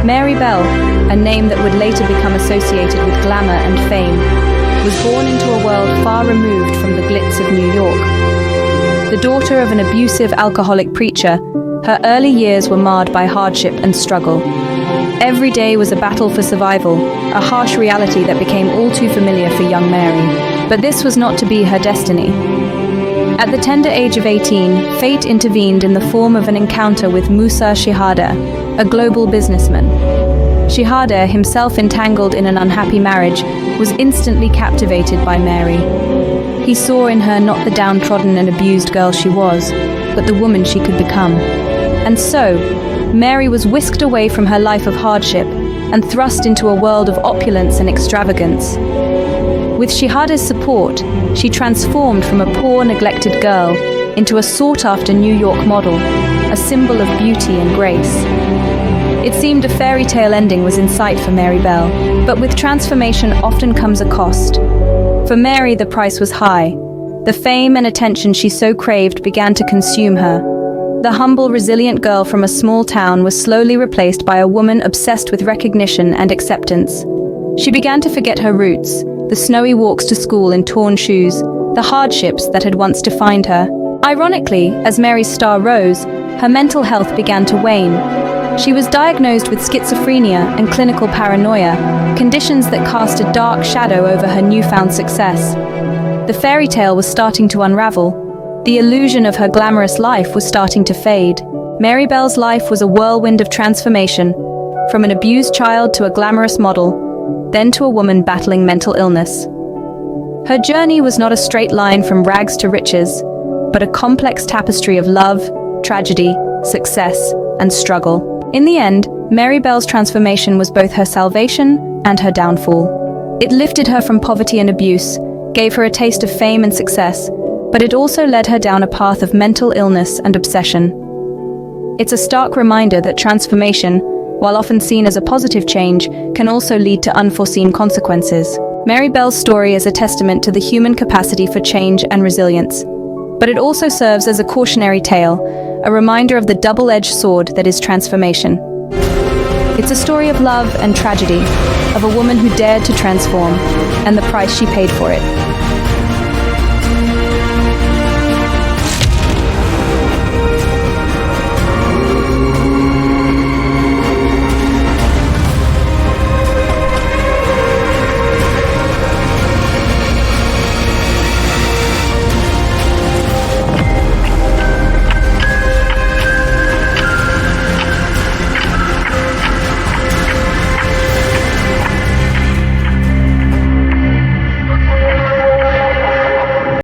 Mary Bell, a name that would later become associated with glamour and fame, was born into a world far removed from the glitz of New York. The daughter of an abusive alcoholic preacher, her early years were marred by hardship and struggle. Every day was a battle for survival, a harsh reality that became all too familiar for young Mary. But this was not to be her destiny. At the tender age of 18, fate intervened in the form of an encounter with Musa Shihadeh, a global businessman. Shihadeh, himself entangled in an unhappy marriage, was instantly captivated by Mary. He saw in her not the downtrodden and abused girl she was, but the woman she could become. And so, Mary was whisked away from her life of hardship and thrust into a world of opulence and extravagance. With Shihadeh's support, she transformed from a poor, neglected girl into a sought-after New York model, a symbol of beauty and grace. It seemed a fairy tale ending was in sight for Mary Bell, but with transformation often comes a cost. For Mary, the price was high. The fame and attention she so craved began to consume her. The humble, resilient girl from a small town was slowly replaced by a woman obsessed with recognition and acceptance. She began to forget her roots, the snowy walks to school in torn shoes, the hardships that had once defined her. Ironically, as Mary's star rose, her mental health began to wane. She was diagnosed with schizophrenia and clinical paranoia, conditions that cast a dark shadow over her newfound success. The fairy tale was starting to unravel. The illusion of her glamorous life was starting to fade. Mary Bell's life was a whirlwind of transformation, from an abused child to a glamorous model, then to a woman battling mental illness. Her journey was not a straight line from rags to riches, but a complex tapestry of love, tragedy, success, and struggle. In the end, Mary Bell's transformation was both her salvation and her downfall. It lifted her from poverty and abuse, gave her a taste of fame and success, but it also led her down a path of mental illness and obsession. It's a stark reminder that transformation, while often seen as a positive change, can also lead to unforeseen consequences. Mary Bell's story is a testament to the human capacity for change and resilience, but it also serves as a cautionary tale, a reminder of the double-edged sword that is transformation. It's a story of love and tragedy, of a woman who dared to transform, and the price she paid for it.